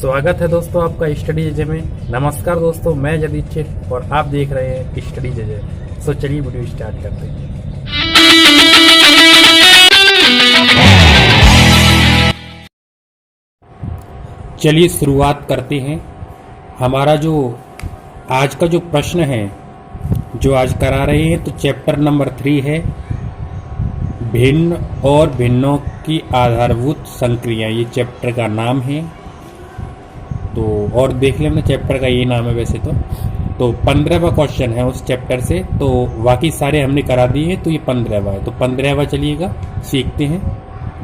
स्वागत है दोस्तों आपका स्टडी जेजे में। नमस्कार दोस्तों, मैं जदीद और आप देख रहे हैं स्टडी जेजे। सो चलिए वीडियो स्टार्ट करते हैं। चलिए शुरुआत करते हैं। हमारा जो आज का जो प्रश्न है जो आज करा रहे हैं, तो चैप्टर नंबर 3 है भिन्न और भिन्नों की आधारभूत संक्रिया। ये चैप्टर का नाम है। तो और देख लेना, चैप्टर का ये नाम है वैसे तो 15वां क्वेश्चन है उस चैप्टर से। तो बाकी सारे हमने करा दिए हैं, तो ये 15वां है। तो 15वां चलिएगा सीखते हैं।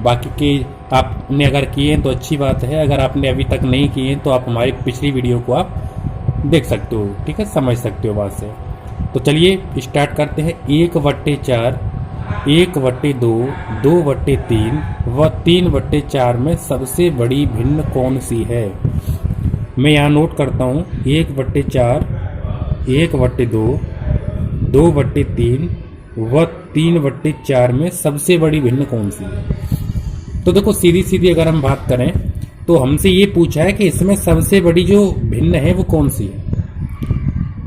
बाकी के आपने अगर किए हैं तो अच्छी बात है, अगर आपने अभी तक नहीं किए हैं तो आप हमारी पिछली वीडियो को आप देख सकते हो, ठीक है, समझ सकते हो बात से। तो चलिए स्टार्ट करते हैं। 1/4, 1/2, 2/3 व 3/4 में सबसे बड़ी भिन्न कौन सी है? मैं यहाँ नोट करता हूँ 1/4, 1/2, 2/3 व 3/4 में सबसे बड़ी भिन्न कौन सी है? तो देखो सीधी सीधी अगर हम बात करें तो हमसे ये पूछा है कि इसमें सबसे बड़ी जो भिन्न है वो कौन सी है,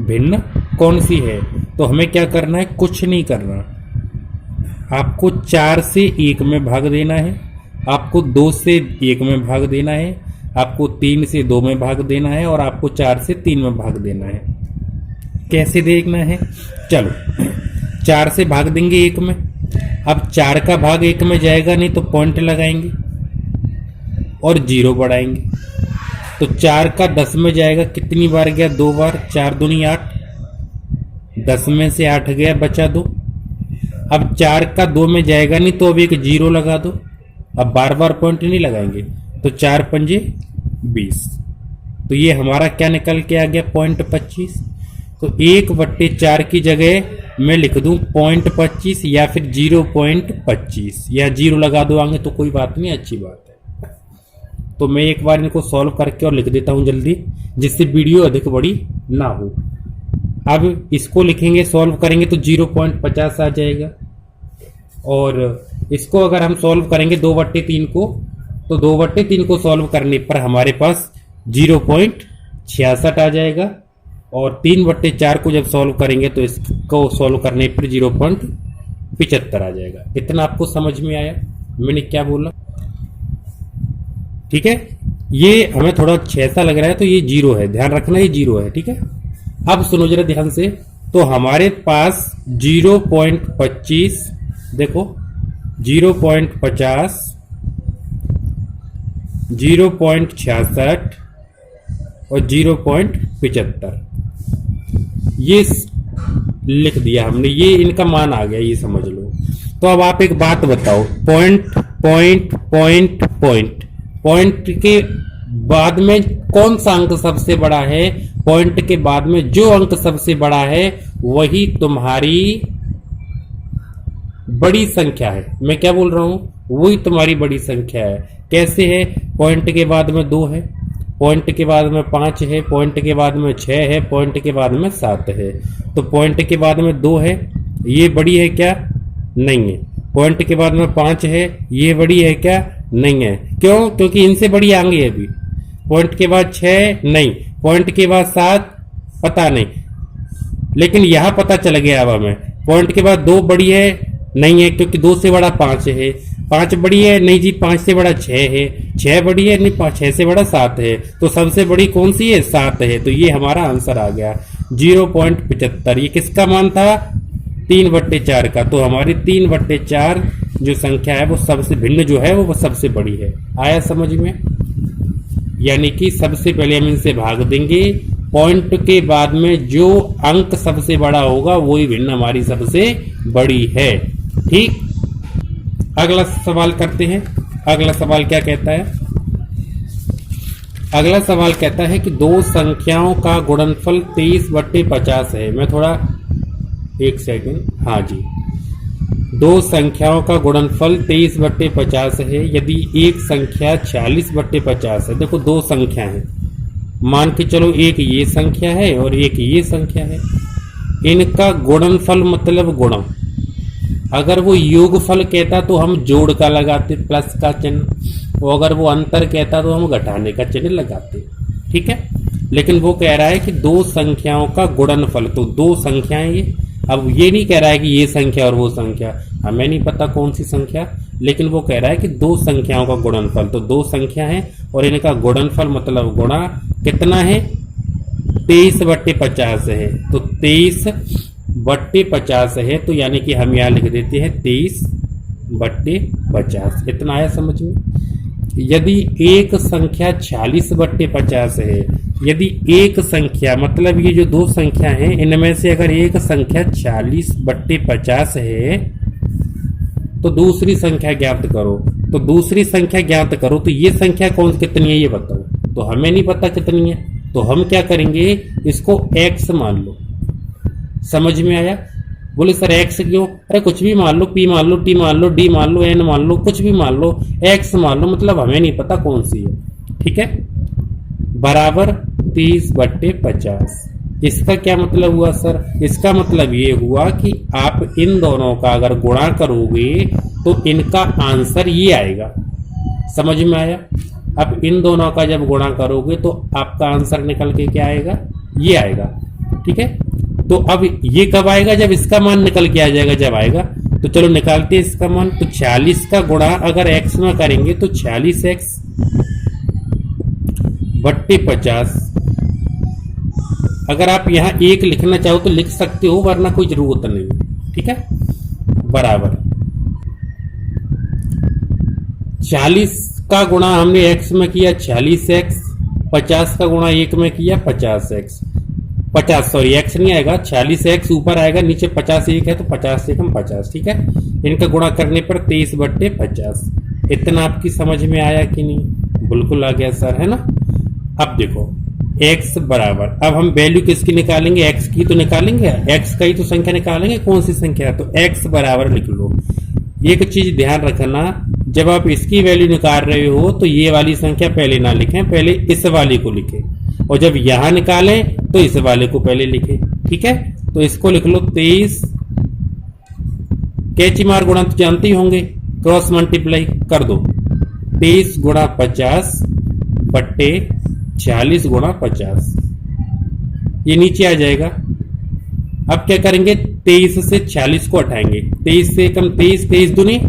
भिन्न कौन सी है। तो हमें क्या करना है, कुछ नहीं करना। आपको 4 से 1 में भाग देना है, आपको 2 से 1 में भाग देना है, आपको 3 से 2 में भाग देना है और आपको 4 से 3 में भाग देना है। कैसे देखना है? चलो 4 से भाग देंगे 1 में। अब 4 का भाग 1 में जाएगा नहीं तो पॉइंट लगाएंगे और 0 बढ़ाएंगे। तो 4 का 10 में जाएगा, कितनी बार गया? 2 बार। 4 दूनी 8, 10 में से 8 गया, बचा 2। अब 4 का 2 में जाएगा नहीं तो अब एक 0 लगा दो। अब बार बार पॉइंट नहीं लगाएंगे। तो 4 पंजे 20। तो ये हमारा क्या निकल के आ गया? पॉइंट 25। तो 1/4 की जगह मैं लिख दूं पॉइंट 25 या फिर 0.25 या 0 लगा दो आगे तो कोई बात नहीं, अच्छी बात है। तो मैं एक बार इनको सॉल्व करके और लिख देता हूं जल्दी, जिससे वीडियो अधिक बड़ी ना हो। अब इसको लिखेंगे, सॉल्व करेंगे तो 0.50 आ जाएगा। और इसको अगर हम सॉल्व करेंगे 2/3 को, तो 2/3 को सॉल्व करने पर हमारे पास 0.66 आ जाएगा। और 3/4 को जब सॉल्व करेंगे तो इसको सॉल्व करने पर 0.75 आ जाएगा। इतना आपको समझ में आया मैंने क्या बोला? ठीक है, ये हमें थोड़ा 6 लग रहा है तो ये 0 है, ध्यान रखना ये 0 है, ठीक है। अब सुनो जरा ध्यान से। तो हमारे पास 0.25, देखो 0.50, 0.66 और 0.75 ये लिख दिया हमने। ये इनका मान आ गया, ये समझ लो। तो अब आप एक बात बताओ, point point point point point के बाद में कौन सा अंक सबसे बड़ा है? पॉइंट के बाद में जो अंक सबसे बड़ा है वही तुम्हारी बड़ी संख्या है। मैं क्या बोल रहा हूं? वही तुम्हारी बड़ी संख्या है। कैसे है? पॉइंट के बाद में 2 है, पॉइंट के बाद में 5 है, पॉइंट के बाद में 6 है, पॉइंट के बाद में 7 है। तो पॉइंट के बाद में 2 है, ये बड़ी है क्या? नहीं है। पॉइंट के बाद में 5 है, ये बड़ी है क्या? नहीं है। क्यों? क्योंकि इनसे बड़ी आएंगे अभी। पॉइंट के बाद 6 नहीं, पॉइंट के बाद 7 पता नहीं, लेकिन यहां पता चल गया अब हमें। पॉइंट के बाद 2 बड़ी है, नहीं है क्योंकि 2 से बड़ा 5 है। 5 बड़ी है, नहीं जी 5 से बड़ा 6 है। 6 बड़ी है, नहीं 6 से बड़ा 7 है। तो सबसे बड़ी कौन सी है? 7 है। तो ये हमारा आंसर आ गया 0.75। ये किसका मान था? 3/4 का। तो हमारी 3/4 जो संख्या है वो सबसे भिन्न जो है वो सबसे बड़ी है। आया समझ में? यानी कि सबसे पहले हम इनसे भाग देंगे, पॉइंट के बाद में जो अंक सबसे बड़ा होगा वही भिन्न हमारी सबसे बड़ी है। ठीक, अगला सवाल करते हैं। अगला सवाल क्या कहता है? अगला सवाल कहता है कि 2 संख्याओं का गुणनफल 23/50 है। मैं थोड़ा एक सेकंड, हाँ जी, 2 संख्याओं का गुणनफल 23/50 है यदि एक संख्या 40/50 है। देखो 2 संख्या है, मान के चलो एक ये संख्या है और एक ये संख्या है। इनका गुणनफल मतलब गुणा। अगर वो योगफल कहता तो हम जोड़ का लगाते, प्लस का चिन्ह। और अगर वो अंतर कहता तो हम घटाने का चिन्ह लगाते। ठीक है, लेकिन वो कह रहा है कि दो संख्याओं का गुणनफल, तो दो संख्याएं ये, अब ये नहीं कह रहा है कि ये संख्या और वो संख्या, हमें नहीं पता कौन सी संख्या, लेकिन वो कह रहा है कि दो संख्याओं का गुणनफल, तो दो संख्या है और इनका गुणनफल मतलब गुणा कितना है, 23/50 है। तो 23/50 है, तो यानी कि हम यहाँ लिख देते हैं 23/50। इतना आया समझ में। यदि एक संख्या 46/50 है, यदि एक संख्या मतलब ये जो दो संख्या हैं इनमें से अगर एक संख्या 40/50 है तो दूसरी संख्या ज्ञात करो। तो दूसरी संख्या ज्ञात करो, तो ये संख्या कौन कितनी है ये बताओ। तो हमें नहीं पता कितनी है, तो हम क्या करेंगे, इसको x मान लो। समझ में आया। बोले सर x क्यों, अरे कुछ भी मान लो, p मान लो, t मान लो, d मान लो, n मान लो, कुछ भी मान लो, x मान लो, मतलब हमें नहीं पता कौन सी है। ठीक है, बराबर 30/50। इसका क्या मतलब हुआ सर, इसका मतलब ये हुआ कि आप इन दोनों का अगर गुणा करोगे तो इनका आंसर ये आएगा। समझ में आया। अब इन दोनों का जब गुणा करोगे तो आपका आंसर निकल के क्या आएगा, ये आएगा। ठीक है, तो अब ये कब आएगा, जब इसका मान निकल के आ जाएगा, जब आएगा। तो चलो निकालते हैं इसका मान। तो 46 का गुणा अगर x में करेंगे तो 46x/50। अगर आप यहां एक लिखना चाहो तो लिख सकते हो, वरना कोई जरूरत नहीं। ठीक है, बराबर 40 का गुणा हमने x में किया 46x, 50 का गुणा 1 में किया 50x, 50 सॉरी x नहीं आएगा, 46x ऊपर आएगा, नीचे 50 1 है तो 50 से कम 50। ठीक है, इनका गुणा करने पर 23/50। इतना आपकी समझ में आया कि नहीं, बिल्कुल आ गया सर, है ना। अब देखो x बराबर, अब हम वैल्यू किसकी निकालेंगे, x की तो निकालेंगे, x का ही तो संख्या निकालेंगे, कौन सी संख्या है। तो x बराबर लिख लो। एक चीज ध्यान रखना, जब आप इसकी वैल्यू निकाल रहे हो तो ये वाली संख्या पहले ना लिखें, पहले इस वाली को लिखें, और जब यहां निकालें तो इस वाले को पहले लिखें। ठीक है, तो इसको लिख लो 23, कैची मार गुणा तो जानते ही होंगे, क्रॉस मल्टीप्लाई कर दो, 23 गुणा 50 बट्टे 46 गुणा 50, ये नीचे आ जाएगा। अब क्या करेंगे, 23 से 46 को हटाएंगे, 23 से कम 23, 23 दूनी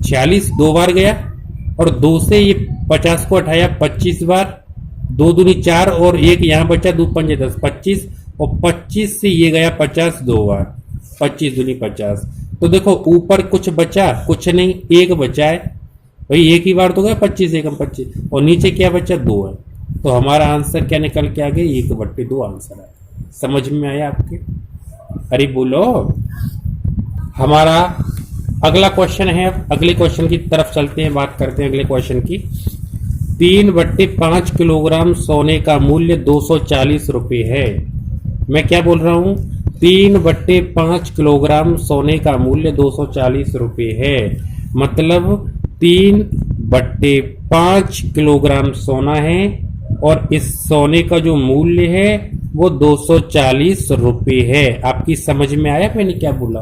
46, 2 बार गया, और 2 से ये 50 को हटाया 25 बार, 2 दूनी 4 और 1 यहां बचा, 2 पंजे 10, 25, और 25 से ये गया 50 2 बार, 25 दूनी 50। तो देखो ऊपर कुछ बचा, कुछ नहीं, 1 बचा है भाई, एक ही बार तो गया 25 एकम 25, और नीचे क्या बचा, 2 है। तो हमारा आंसर क्या निकल के आ गया, 1/2 आंसर है। समझ में आया आपके, अरे बोलो। हमारा अगला क्वेश्चन है, अब अगले क्वेश्चन की तरफ चलते हैं, बात करते हैं अगले क्वेश्चन की। 3/5 किलोग्राम सोने का मूल्य 240 रुपये है। मैं क्या बोल रहा हूं, 3/5 किलोग्राम सोने का मूल्य 240 रुपये है, मतलब 3/5 किलोग्राम सोना है और इस सोने का जो मूल्य है वो 240 रुपये है। आपकी समझ में आया मैंने क्या बोला,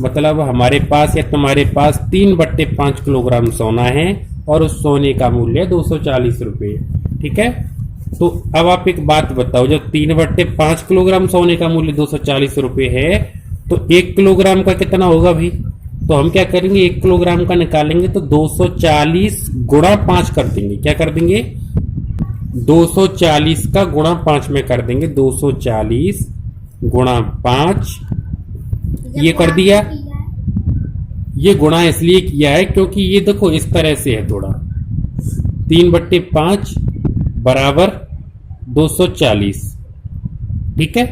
मतलब हमारे पास या तुम्हारे पास 3/5 किलोग्राम सोना है और उस सोने का मूल्य 240 रुपये। ठीक है, तो अब आप एक बात बताओ, जब 3/5 किलोग्राम सोने का मूल्य 240 रुपये है तो 1 किलोग्राम का कितना होगा भाई। तो हम क्या करेंगे, 1 किलोग्राम का निकालेंगे तो 240 गुणा 5 कर देंगे। क्या कर देंगे, 240 का गुणा 5 में कर देंगे, 240 गुणा 5, ये कर दिया। ये गुणा इसलिए किया है क्योंकि ये देखो इस तरह से है थोड़ा, 3/5 बराबर 240। ठीक है,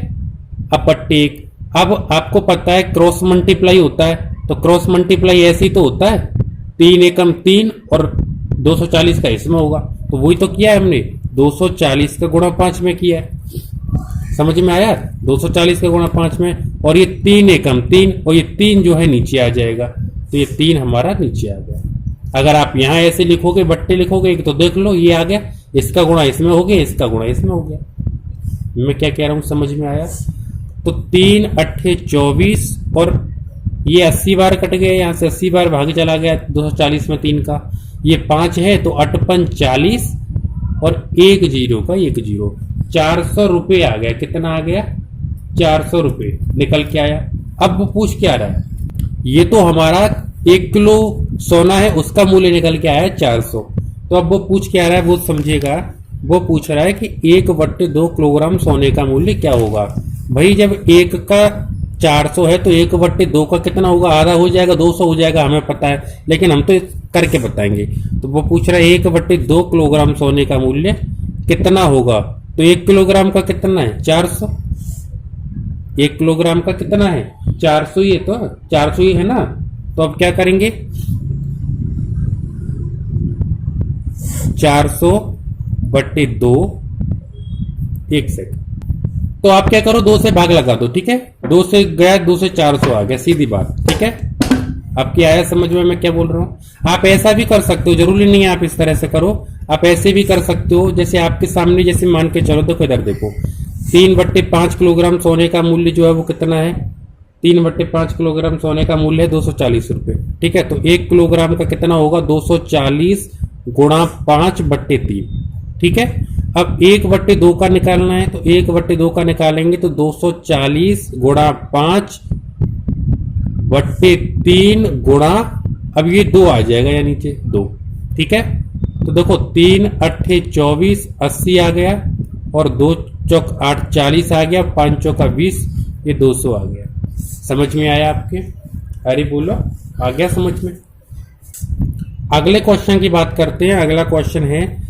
अब बट्टे 1। अब आपको पता है क्रॉस मल्टीप्लाई होता है, तो क्रॉस मल्टीप्लाई ऐसे ही तो होता है, 3 एकम 3 और 240 का इसमें होगा, तो वही तो किया है हमने, 240 का गुणा 5 में किया है। समझ में आया, 240 का गुणा 5 में, और ये 3 एकम 3, और ये 3 जो है नीचे आ जाएगा, तो ये 3 हमारा नीचे आ गया। अगर आप यहां ऐसे लिखोगे, बट्टे लिखोगे तो देख लो ये आ गया, इसका गुणा इसमें हो गया, इसका गुणा इसमें हो गया। मैं क्या कह रहा हूं, समझ में आया। तो 3 8 24 और ये 80 बार कट गया, यहां से 80 बार भाग चला गया 240 में 3 का, ये 5 है तो 8×5 = 40 और 1 जीरो का 1 जीरो, 400 रुपये आ गया। कितना आ गया? 400 रुपये निकल के आया। अब वो पूछ क्या रहा है? ये तो हमारा 1 किलो सोना है, उसका मूल्य निकल के आया है 400। तो अब वो पूछ क्या रहा है वो समझेगा। वो पूछ रहा है कि 1/2 किलोग्राम सोने का मूल्य क्या होगा। भाई जब 1 का 400 है तो 1/2 का कितना होगा? आधा हो जाएगा, 200 हो जाएगा, हमें पता है, लेकिन हम तो करके बताएंगे। तो वो पूछ रहा है 1/2 किलोग्राम सोने का मूल्य कितना होगा। तो 1 किलोग्राम का कितना है? 400। 1 किलोग्राम का कितना है? 400 ही है, तो 400 ही है ना। तो अब क्या करेंगे? 400/2, 1 सेकंड। तो आप क्या करो, 2 से भाग लगा दो, ठीक है। 2 से गया, 2 से 400 आ गया, सीधी बात, ठीक है। आपकी आया समझ में मैं क्या बोल रहा हूं? आप ऐसा भी कर सकते हो, जरूरी नहीं है आप इस तरह से करो, आप ऐसे भी कर सकते हो। जैसे आपके सामने, जैसे मान के चलो, देखो इधर देखो, 3/5 किलोग्राम सोने का मूल्य जो है वो कितना है? 3/5 किलोग्राम सोने का मूल्य है 240 रुपये, ठीक है। तो 1 किलोग्राम का कितना होगा? 240 गुणा 5/3, ठीक है। अब 1/2 का निकालना है, तो 1/2 का निकालेंगे तो 240 गुणा 5/3 गुणा, अब ये 2 आ जाएगा, या नीचे 2, ठीक है। तो देखो 3 8 24, 80 आ गया, और 2 चौक 8 40 आ गया, 5 चौका 20, ये 200 आ गया। समझ में आया आपके? अरे बोलो, आ गया समझ में? अगले क्वेश्चन की बात करते हैं। अगला क्वेश्चन है